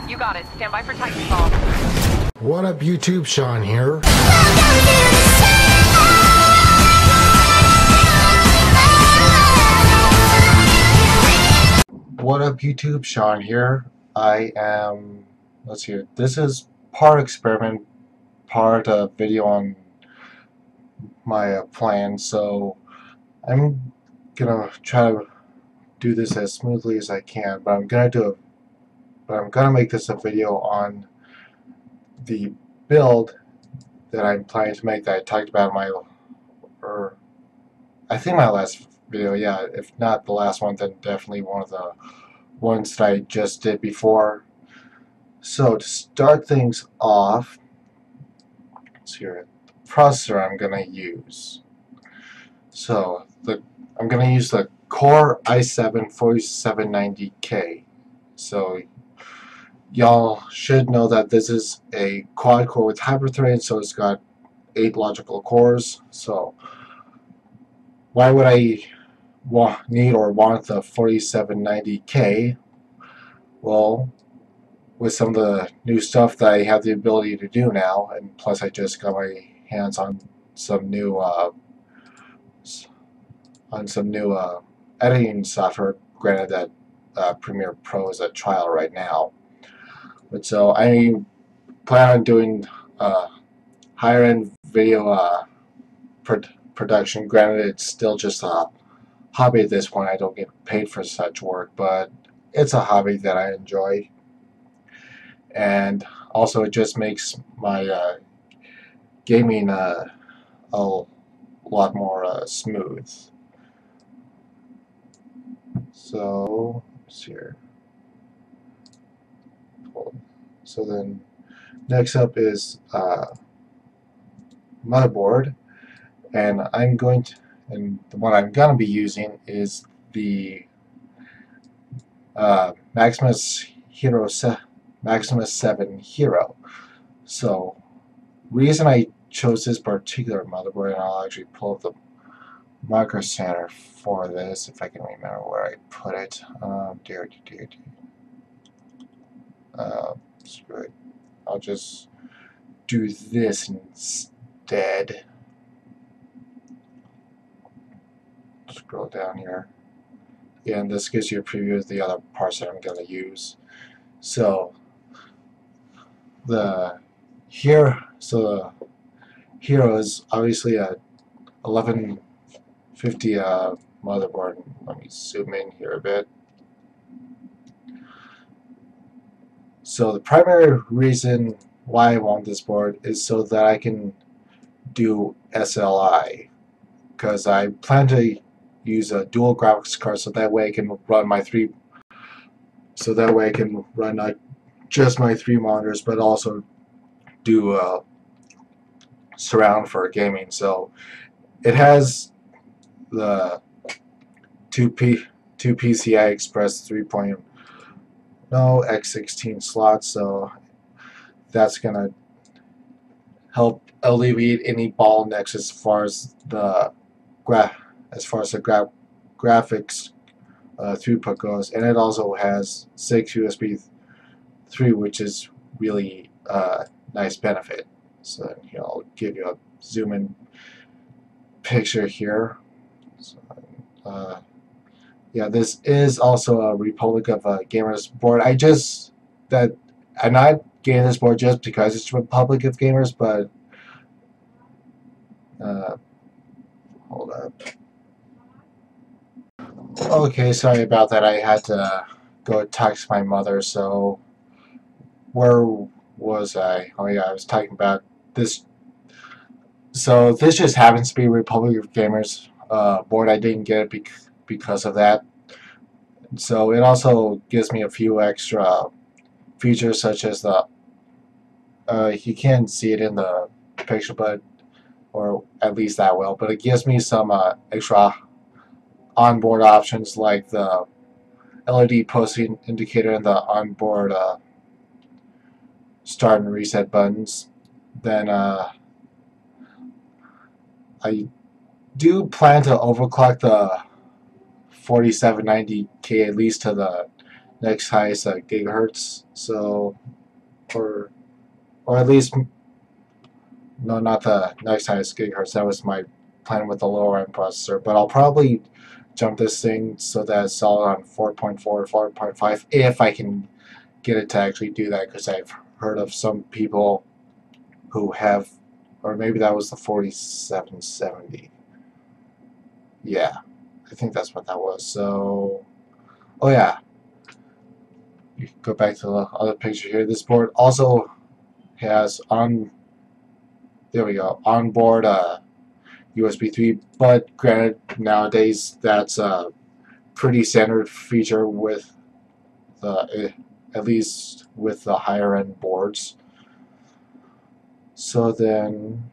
You got it. Stand by for Titanfall. What up, YouTube? Sean here. What up, YouTube? Sean here. I am, let's see, this is part experiment, part video on my plan, so I'm gonna try to do this as smoothly as I can, but I'm gonna make this a video on the build that I'm planning to make that I talked about in my, or I think my last video, yeah, if not the last one, then definitely one of the ones that I just did before. So to start things off, let's hear it. The processor I'm gonna use. So I'm gonna use the Core i7 4790K. So y'all should know that this is a quad core with hyperthreading, so it's got 8 logical cores. So why would I need or want the 4790K? Well, with some of the new stuff that I have the ability to do now, and plus I just got my hands on some new editing software. Granted that Premiere Pro is a trial right now, but so I plan on doing higher end video production. Granted, it's still just a hobby at this point. I don't get paid for such work, but it's a hobby that I enjoy, and also it just makes my gaming a lot more smooth. So let's see here. So then next up is motherboard, and the one I'm going to be using is the Maximus 7 Hero. So reason I chose this particular motherboard, and I'll actually pull up the Micro Center for this if I can remember where I put it. Screw it. I'll just do this instead. Scroll down here. Yeah, and this gives you a preview of the other parts that I'm going to use. So the Hero is obviously a 1150 motherboard. Let me zoom in here a bit. So the primary reason why I want this board is so that I can do SLI, because I plan to use a dual graphics card, so that way I can run not just my 3 monitors, but also do surround for gaming. So it has the two PCI Express 3.0 x16 slots, so that's gonna help alleviate any bottlenecks as far as the graphics throughput goes. And it also has 6 USB 3, which is really nice benefit. So here, I'll give you a zoom in picture here. So, yeah, this is also a Republic of Gamers board. I'm not getting this board just because it's Republic of Gamers, but hold up. Okay, sorry about that. I had to go talk to my mother. So where was I? Oh yeah, I was talking about this. So this just happens to be Republic of Gamers board. I didn't get it because of that. So it also gives me a few extra features, such as the you can't see it in the picture, but or at least that well, but it gives me some extra onboard options, like the LED posting indicator and the onboard start and reset buttons. Then I do plan to overclock the 4790K at least to the next highest gigahertz. So, or at least no, not the next highest gigahertz. That was my plan with the lower end processor. But I'll probably jump this thing so that it's all on 4.4 or 4.5 if I can get it to actually do that, because I've heard of some people who have, or maybe that was the 4770. Yeah, I think that's what that was. So, oh yeah, you go back to the other picture here. This board also has there we go, onboard USB 3, but granted, nowadays that's a pretty standard feature with at least with the higher end boards. So then,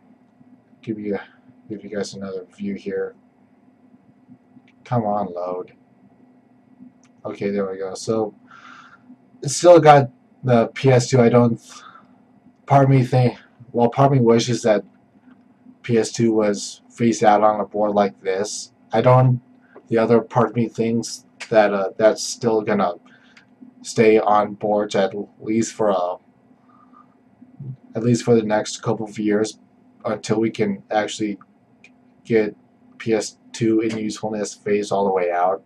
give you guys another view here. Come on, load. Okay, there we go. So it's still got the PS2. I don't. Part of me think. Well, part of me wishes that PS2 was face out on a board like this. I don't. The other part of me thinks that that's still gonna stay on boards at least for the next couple of years until we can actually get PS2 in usefulness phase all the way out.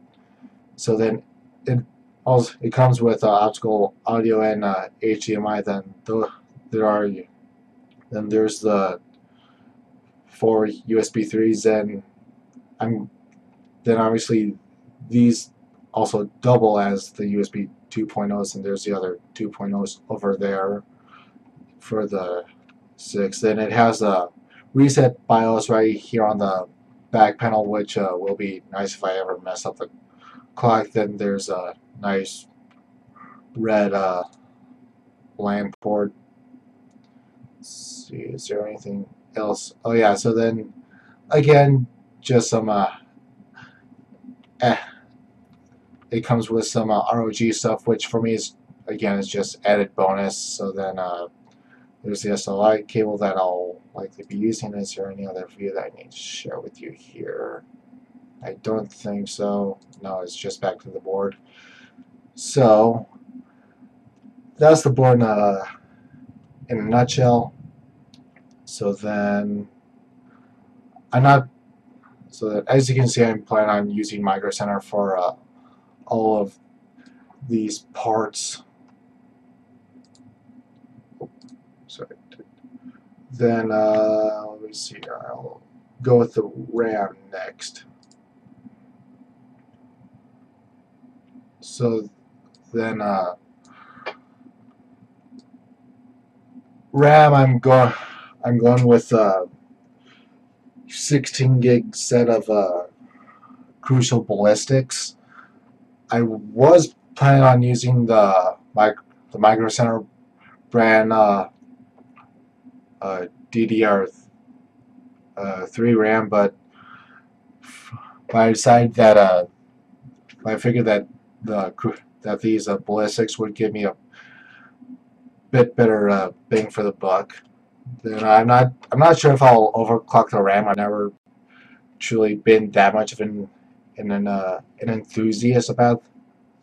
So then it comes with optical audio and HDMI. Then there's the 4 USB 3s, and then obviously these also double as the USB 2.0s, and there's the other 2.0s over there for the 6. Then it has a reset BIOS right here on the back panel, which will be nice if I ever mess up the clock. Then there's a nice red LAN port. Let's see, is there anything else? Oh yeah, so then again, just some it comes with some ROG stuff, which for me is just added bonus. So then there's the SLI cable that I'll likely be using. Is there any other view that I need to share with you here? I don't think so. No, it's just back to the board. So that's the board in a nutshell. So then as you can see, I'm planning on using Micro Center for all of these parts. Sorry. Then let me see here. I'll go with the RAM next. So then RAM, I'm going with 16 gig set of Crucial Ballistics. I was planning on using the Micro Center brand DDR3 RAM, but I decided that I figured that these ballistics would give me a bit better bang for the buck. Then I'm not sure if I'll overclock the RAM. I've never truly been that much of an enthusiast about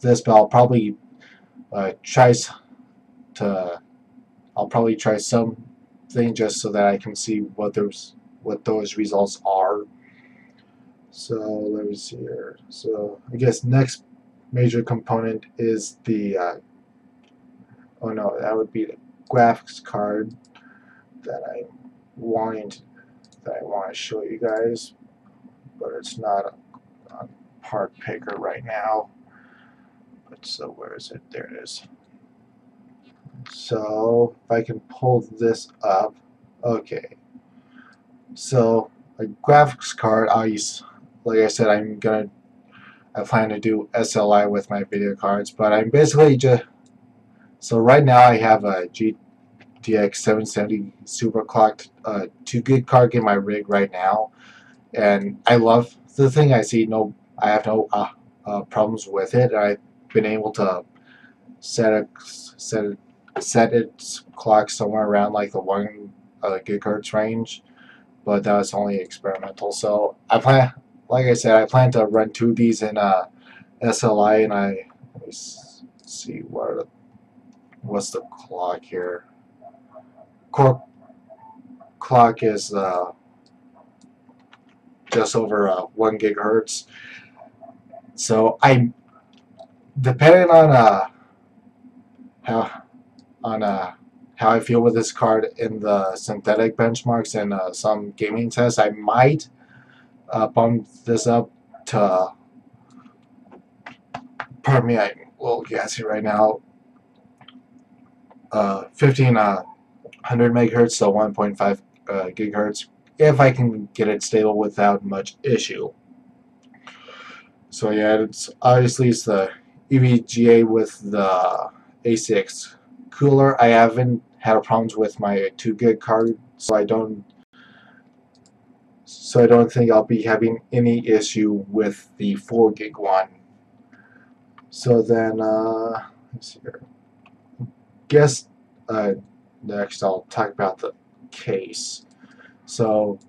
this, but I'll probably try something just so that I can see what those results are. So let me see here. So I guess next major component is the oh no, that would be the graphics card that I want to show you guys, but it's not on part picker right now. But so where is it? There it is. So if I can pull this up, okay. So a graphics card, like I said, I plan to do SLI with my video cards, but I'm basically so right now I have a GTX 770 superclocked 2 gig card in my rig right now, and I love the thing. I have no problems with it. I've been able to set its clock somewhere around like the 1 gigahertz range, but that was only experimental. So like I said, I plan to run 2 of these in SLI, and let's see what's the clock here. Core clock is just over 1 gigahertz. So I, depending on how how I feel with this card in the synthetic benchmarks and some gaming tests, I might bump this up to, pardon me, I'm a little gassy right now, 1500 megahertz, so 1.5 gigahertz, if I can get it stable without much issue. So yeah, it's obviously it's the EVGA with the ACX cooler. I haven't had problems with my 2 gig card, so I don't think I'll be having any issue with the 4 gig one. So then let's see here. Guess next I'll talk about the case. So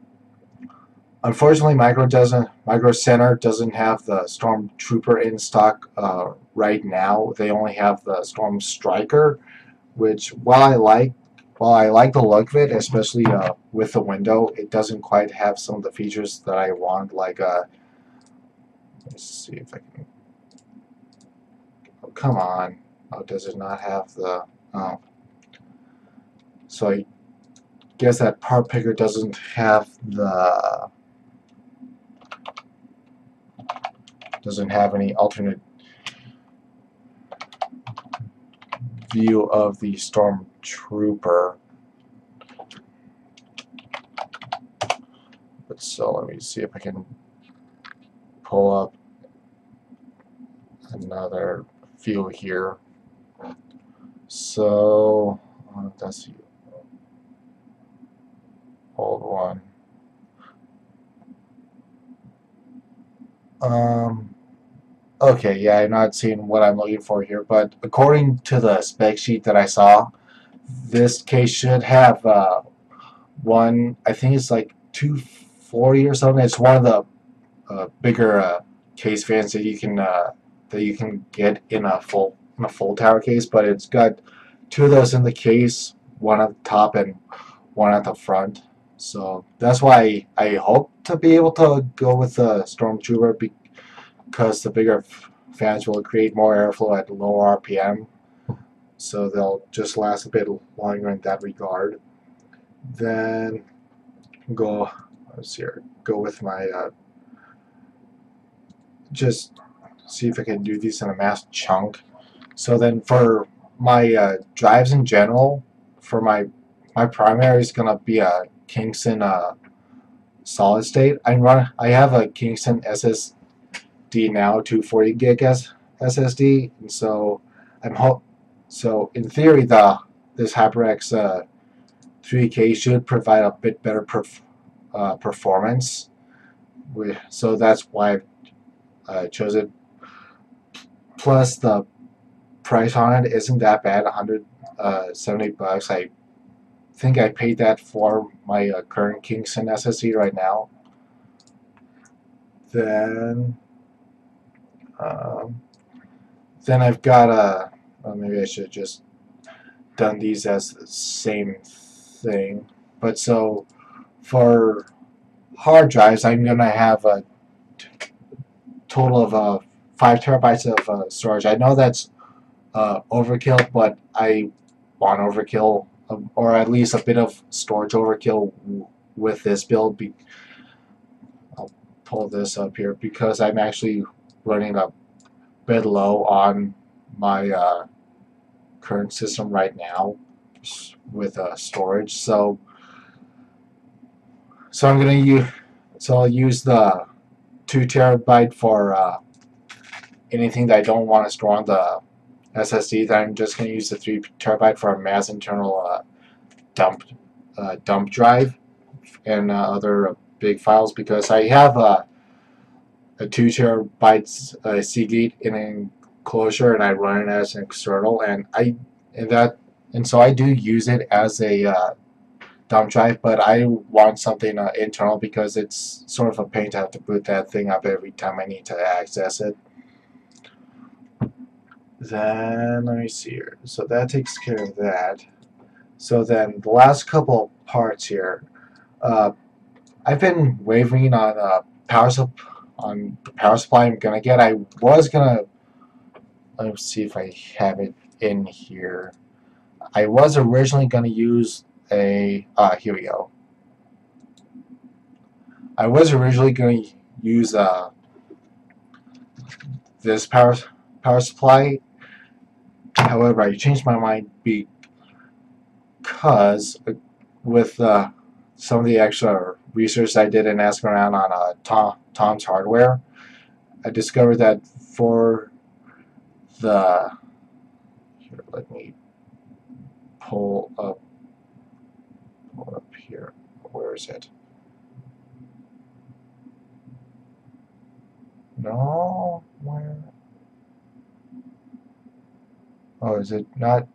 unfortunately, Micro Center doesn't have the Stormtrooper in stock right now. They only have the Storm Striker, which while I like the look of it, especially with the window, it doesn't quite have some of the features that I want. Like let's see if I can. Oh, come on! Oh, does it not have the? Oh, so I guess that part picker doesn't have the. Doesn't have any alternate view of the Stormtrooper. But so let me see if I can pull up another view here. So that's the old one. Okay, yeah, I'm not seeing what I'm looking for here, but according to the spec sheet that I saw, this case should have one, I think it's like 240 or something. It's one of the bigger case fans that you can get in a full tower case, but it's got 2 of those in the case, one at the top and one at the front. So that's why I hope to be able to go with the Stormtrooper, because the bigger fans will create more airflow at lower RPM, so they'll just last a bit longer in that regard. Then go with my just see if I can do these in a mass chunk. So then for my drives in general, for my primary is gonna be a Kingston solid state. I have a Kingston SSD now, 240 gig SSD, and so so in theory this HyperX 3K should provide a bit better performance. So that's why I chose it. Plus the price on it isn't that bad, $170. I think I paid that for my current Kingston SSD right now. Then I've got maybe I should just done these as the same thing. But so for hard drives, I'm gonna have a total of 5 terabytes of storage. I know that's overkill, but I want overkill, or at least a bit of storage overkill with this build. I'll pull this up here because I'm actually running a bit low on my current system right now with storage. So I'm gonna I'll use the 2 terabyte for anything that I don't want to store on the SSD. Then I'm just gonna use the 3 terabyte for a mass internal dump drive and other big files, because I have a 2 terabytes Seagate in an enclosure, and I run it as an external, and so I do use it as a dump drive, but I want something internal because it's sort of a pain to have to boot that thing up every time I need to access it. Then let me see here. So that takes care of that. So then the last couple parts here. I've been wavering on on the power supply I'm gonna get. I was gonna, let's see if I have it in here. I was originally gonna use a here we go. I was originally gonna use this power supply. However, I changed my mind because with some of the extra research I did and asking around on Tom's Hardware, I discovered that for the here, let me pull up here. Where is it? No, where? Oh, is it not?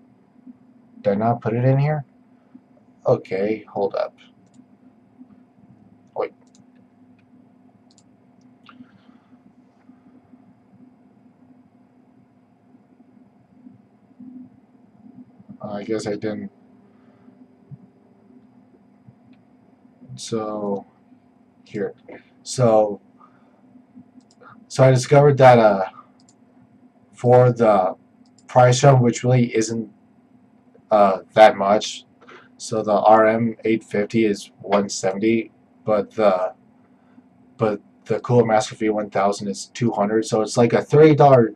Did I not put it in here? Okay, hold up. Wait. I guess I didn't. So here. So I discovered that for the price jump, which really isn't that much. So the RM 850 is 170, but the Cooler Master V1000 is 200. So it's like a $30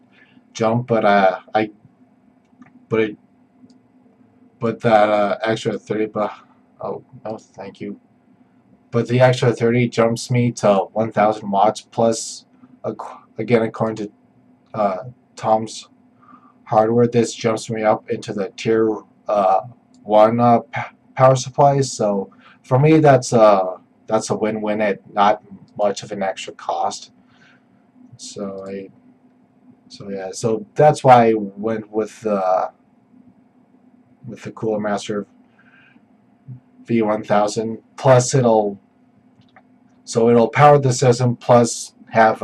jump, but but it but that extra 30, but oh no, thank you. But the extra 30 jumps me to 1,000 watts plus. Again, according to Tom's Hardware, this jumps me up into the tier 1 power supplies. So for me, that's a win-win at not much of an extra cost. So yeah, so that's why I went with the Cooler Master V1000. Plus, it'll power the system plus have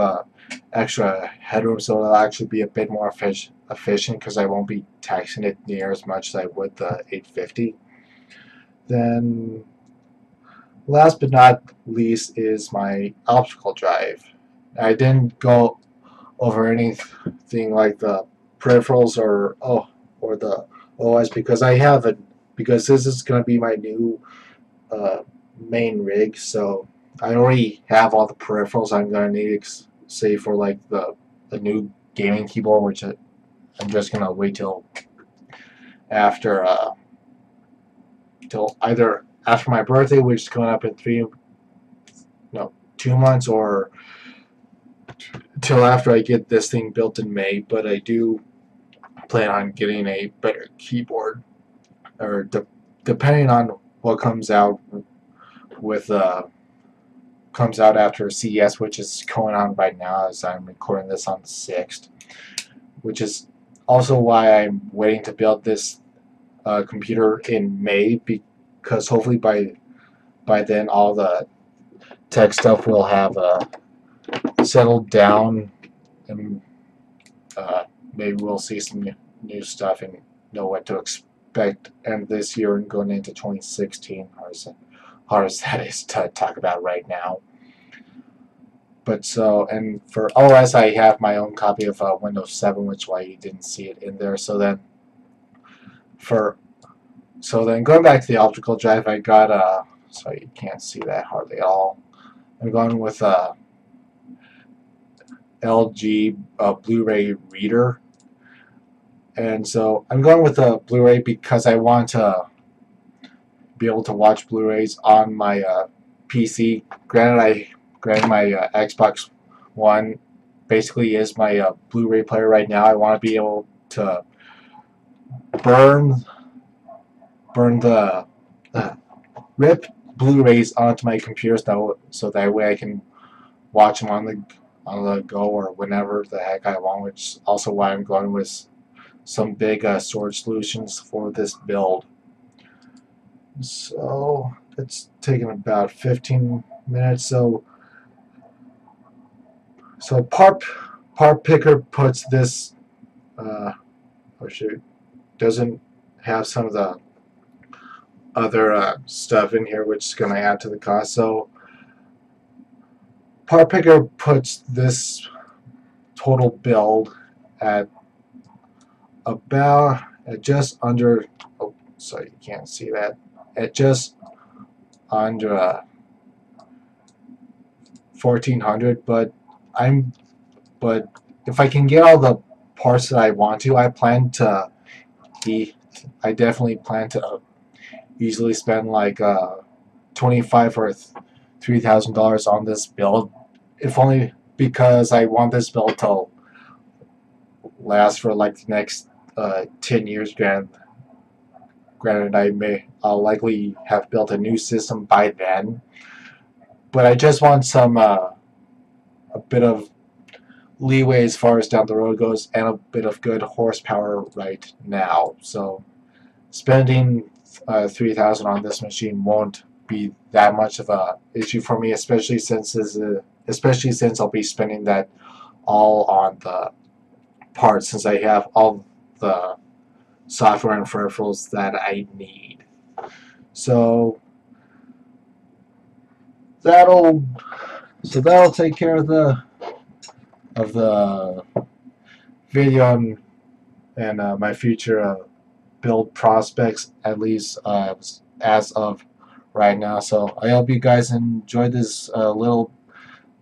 extra headroom, so it'll actually be a bit more efficient because I won't be taxing it near as much as I would the 850. Then last but not least is my optical drive. I didn't go over anything like the peripherals or the OS because I haven't, because this is going to be my new main rig, so I already have all the peripherals I'm going to need, say for like the new gaming keyboard, which I'm just going to wait till after till either after my birthday, which is coming up in 2 months, or till after I get this thing built in May. But I do plan on getting a better keyboard, or depending on what comes out with comes out after CES, which is going on right now as I'm recording this on the 6th, which is also why I'm waiting to build this computer in May, because hopefully by then all the tech stuff will have settled down, and maybe we'll see some new stuff and know what to expect end this year and going into 2016. Hard as that is to talk about right now. But so, and for OS, I have my own copy of Windows 7, which is why you didn't see it in there. So then going back to the optical drive, I got so you can't see that hardly at all. I'm going with LG Blu-ray reader, and so I'm going with a Blu-ray because I want to be able to watch Blu-rays on my PC. Granted, my Xbox One basically is my Blu-ray player right now. I want to be able to burn the rip Blu-rays onto my computer, so that way I can watch them on the go or whenever the heck I want. Which is also why I'm going with some big storage solutions for this build. So it's taken about 15 minutes. So Part Picker puts this or shoot, doesn't have some of the other stuff in here which is going to add to the cost. So Part Picker puts this total build at about just under, oh sorry you can't see that, at just under 1400, but if I can get all the parts that I want to, I definitely plan to easily spend like $25 or $3,000 on this build, if only because I want this build to last for like the next 10 years. Granted, I'll likely have built a new system by then, but I just want some a bit of leeway as far as down the road goes, and a bit of good horsepower right now. So spending $3,000 on this machine won't be that much of a issue for me, especially since I'll be spending that all on the parts, since I have all the software and peripherals that I need. So that'll take care of the video and my future build prospects, at least as of right now. So I hope you guys enjoyed this little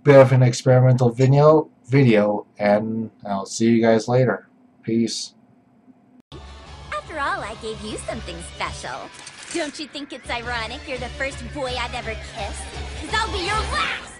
bit of an experimental video, and I'll see you guys later. Peace. After all, I gave you something special. Don't you think it's ironic you're the first boy I've ever kissed? 'Cause I'll be your last!